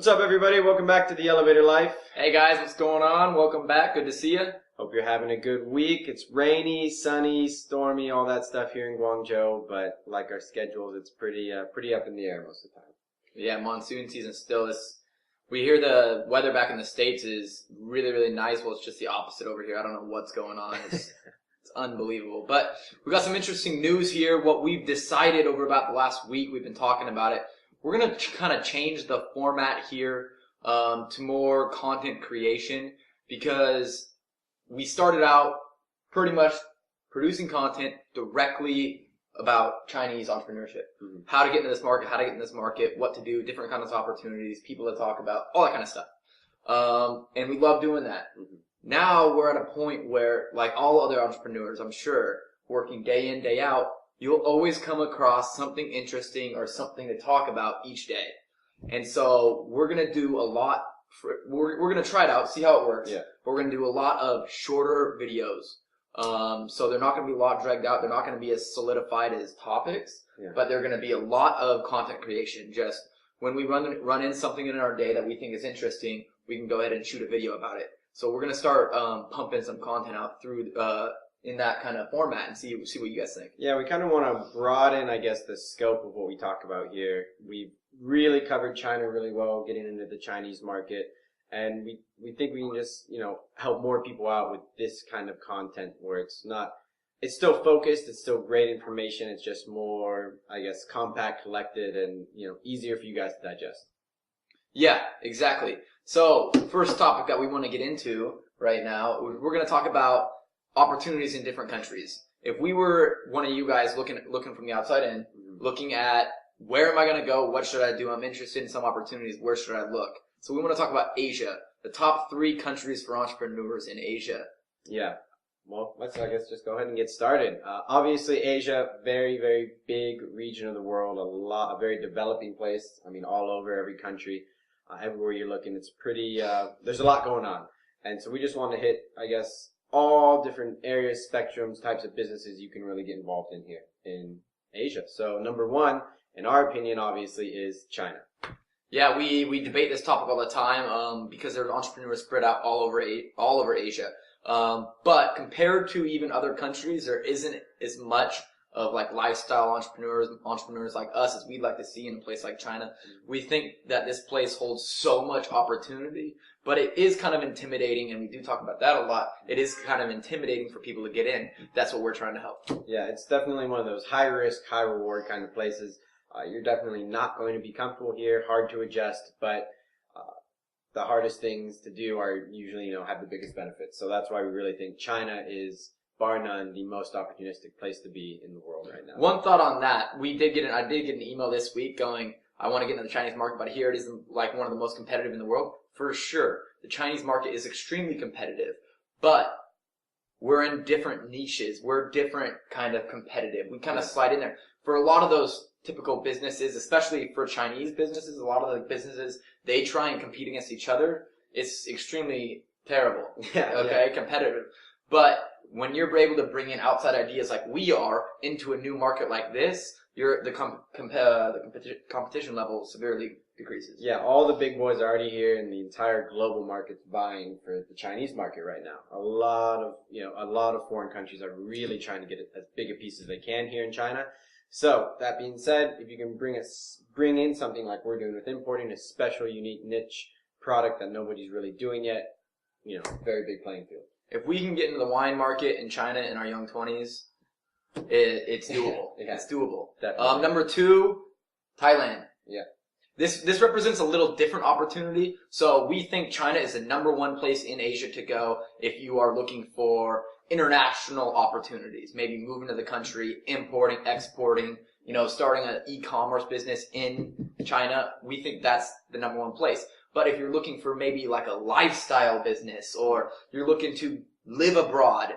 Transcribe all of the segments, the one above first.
What's up, everybody? Welcome back to the Elevator Life. Hey guys, what's going on? Welcome back. Good to see you. Hope you're having a good week. It's rainy, sunny, stormy, all that stuff here in Guangzhou, but like our schedules, it's pretty up in the air most of the time. Yeah, monsoon season still is. We hear the weather back in the States is really, really nice. Well, it's just the opposite over here. I don't know what's going on. It's unbelievable. But we got some interesting news here. What we've decided over about the last week, we've been talking about it. We're going to kind of change the format here to more content creation, because we started out pretty much producing content directly about Chinese entrepreneurship. Mm-hmm. How to get into this market, what to do, different kinds of opportunities, people to talk about, all that kind of stuff. And we love doing that. Mm-hmm. Now we're at a point where, like all other entrepreneurs, I'm sure, working day in, day out, you'll always come across something interesting or something to talk about each day. And so we're going to do a lot. We're going to try it out, see how it works. Yeah. But we're going to do a lot of shorter videos. So they're not going to be a lot dragged out. They're not going to be as solidified as topics. Yeah. But they're going to be a lot of content creation. Just when we run in something in our day that we think is interesting, we can go ahead and shoot a video about it. So we're going to start pumping some content out through in that kind of format and see what you guys think. Yeah, we kind of want to broaden, I guess, the scope of what we talk about here. We've really covered China really well, getting into the Chinese market, and we think we can just, help more people out with this kind of content where it's still focused, it's still great information, it's just more, I guess, compact, collected, and, easier for you guys to digest. Yeah, exactly. So, first topic that we want to get into right now, we're going to talk about opportunities in different countries. If we were one of you guys looking from the outside in, looking at where am I going to go, what should I do, I'm interested in some opportunities, where should I look? So we want to talk about Asia, the top 3 countries for entrepreneurs in Asia. Yeah. Well, let's, I guess, just go ahead and get started. Obviously, Asia, very, very big region of the world, a very developing place. I mean, all over every country, everywhere you're looking, it's pretty, there's a lot going on. And so we just want to hit, I guess, all different areas, spectrums, types of businesses you can really get involved in here in Asia. So number 1, in our opinion, obviously, is China. Yeah, we debate this topic all the time because there's entrepreneurs spread out all over Asia. But compared to even other countries, there isn't as much of like lifestyle entrepreneurs like us as we'd like to see in a place like China. We think that this place holds so much opportunity, but it is kind of intimidating, and we do talk about that a lot. It is kind of intimidating for people to get in. That's what we're trying to help. Yeah, it's definitely one of those high risk, high reward kind of places. You're definitely not going to be comfortable here, hard to adjust, but the hardest things to do are usually, have the biggest benefits. So that's why we really think China is, bar none, the most opportunistic place to be in the world right now. One thought on that, I did get an email this week going, I want to get into the Chinese market, but here it is like one of the most competitive in the world. For sure, the Chinese market is extremely competitive, but we're in different niches. We're different kind of competitive. We kind of slide in there. For a lot of those typical businesses, especially for Chinese businesses, a lot of the businesses, they try and compete against each other. It's extremely terrible. Competitive. But when you're able to bring in outside ideas like we are into a new market like this, the competition level severely decreases. Yeah, all the big boys are already here, and the entire global market's vying for the Chinese market right now. A lot of foreign countries are really trying to get as big a piece as they can here in China. So that being said, if you can bring in something like we're doing with importing a special, unique niche product that nobody's really doing yet, very big playing field. If we can get into the wine market in China in our young 20s, it's doable. Yeah. It's doable. Definitely. Number 2, Thailand. Yeah. This represents a little different opportunity. So we think China is the number 1 place in Asia to go if you are looking for international opportunities. Maybe moving to the country, importing, exporting, starting an e-commerce business in China. We think that's the number 1 place. But if you're looking for maybe like a lifestyle business, or you're looking to live abroad,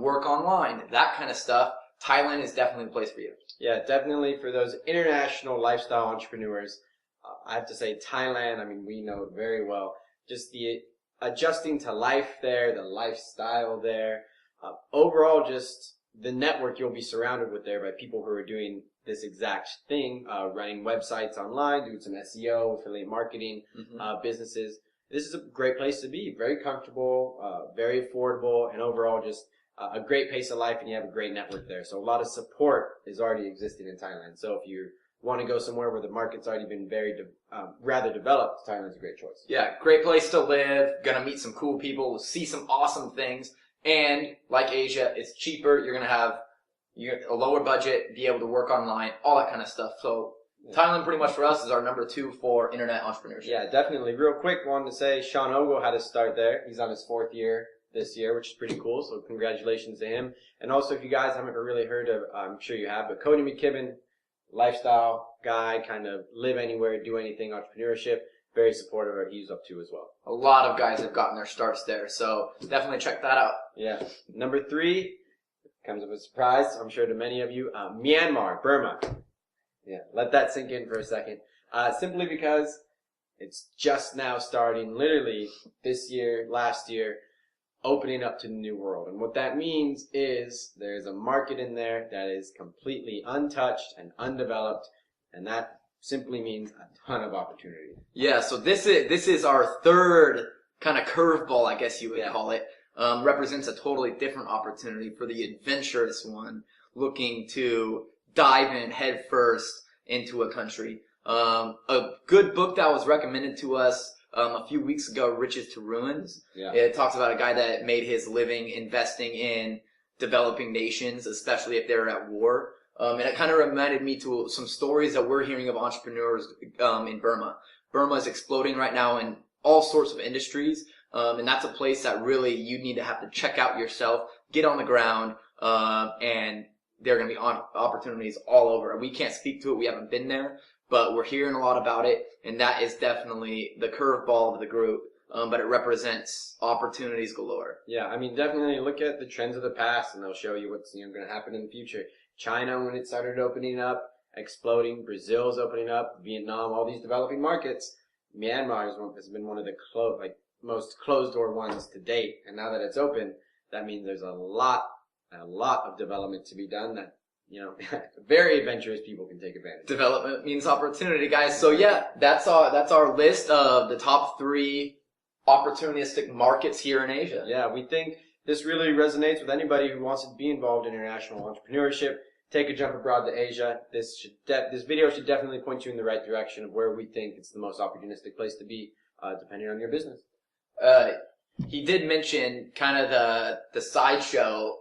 work online, that kind of stuff, Thailand is definitely the place for you. Yeah, definitely for those international lifestyle entrepreneurs. I have to say Thailand, we know it very well. Just the adjusting to life there, the lifestyle there. Overall, just the network you'll be surrounded with there by people who are doing this exact thing, running websites online, doing some SEO, affiliate marketing, businesses. This is a great place to be. Very comfortable, very affordable, and overall just a great pace of life, and you have a great network there. So a lot of support is already existing in Thailand. So if you want to go somewhere where the market's already been very rather developed, Thailand's a great choice. Yeah, great place to live. Gonna meet some cool people, see some awesome things, and like Asia, it's cheaper. You're gonna have a lower budget, be able to work online, all that kind of stuff. So Thailand, pretty much for us, is our number 2 for internet entrepreneurship. Yeah, definitely. Real quick, wanted to say Sean Ogle had to start there. He's on his 4th year this year, which is pretty cool. So congratulations to him. And also, if you guys haven't really heard of, I'm sure you have, but Cody McKibben, lifestyle guy, kind of live anywhere, do anything, entrepreneurship, very supportive of what he's up to as well. A lot of guys have gotten their starts there, so definitely check that out. Yeah. Number 3 comes as a surprise, I'm sure, to many of you. Myanmar, Burma. Yeah, let that sink in for a second. Simply because it's just now starting, literally this year, last year, opening up to the new world. And what that means is there's a market in there that is completely untouched and undeveloped, and that simply means a ton of opportunity. Yeah, so this is our 3rd kind of curveball, I guess you would call it. Represents a totally different opportunity for the adventurous one looking to dive in head first into a country. A good book that was recommended to us a few weeks ago, Riches to Ruins. Yeah. It talks about a guy that made his living investing in developing nations, especially if they're at war. And it kind of reminded me to some stories that we're hearing of entrepreneurs in Burma. Burma is exploding right now in all sorts of industries. And that's a place that really you need to have to check out yourself, get on the ground, and there are going to be opportunities all over. We can't speak to it. We haven't been there, but we're hearing a lot about it. And that is definitely the curveball of the group. But it represents opportunities galore. Yeah, I mean, definitely look at the trends of the past, and they'll show you what's going to happen in the future. China, when it started opening up, exploding. Brazil's opening up. Vietnam, all these developing markets. Myanmar has been one of the most closed-door ones to date. And now that it's open, that means there's a lot of development to be done that, very adventurous people can take advantage of. Development means opportunity, guys. So yeah, that's our list of the top 3 opportunistic markets here in Asia. Yeah, we think this really resonates with anybody who wants to be involved in international entrepreneurship. Take a jump abroad to Asia. This video should definitely point you in the right direction of where we think it's the most opportunistic place to be, depending on your business. He did mention kind of the sideshow.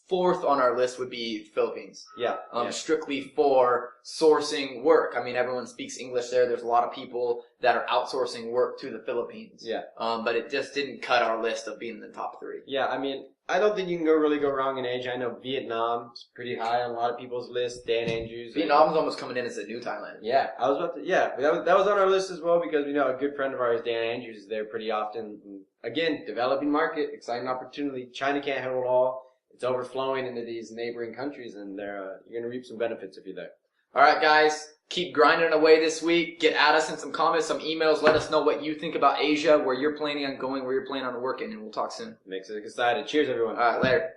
4th on our list would be Philippines. Yeah. Strictly for sourcing work. I mean, everyone speaks English there. There's a lot of people that are outsourcing work to the Philippines. Yeah. But it just didn't cut our list of being in the top 3. Yeah, I mean, I don't think you can really go wrong in Asia. I know Vietnam's pretty high on a lot of people's list. Dan Andrews. Vietnam's almost coming in as a new Thailand. Yeah, I was about to. Yeah, that was on our list as well because we know a good friend of ours, Dan Andrews, is there pretty often. Again, developing market, exciting opportunity. China can't handle it all. It's overflowing into these neighboring countries, and you're going to reap some benefits if you're there. All right, guys, keep grinding away this week. Get at us in some comments, some emails. Let us know what you think about Asia, where you're planning on going, where you're planning on working, and we'll talk soon. Makes us excited. Cheers, everyone. All right, later.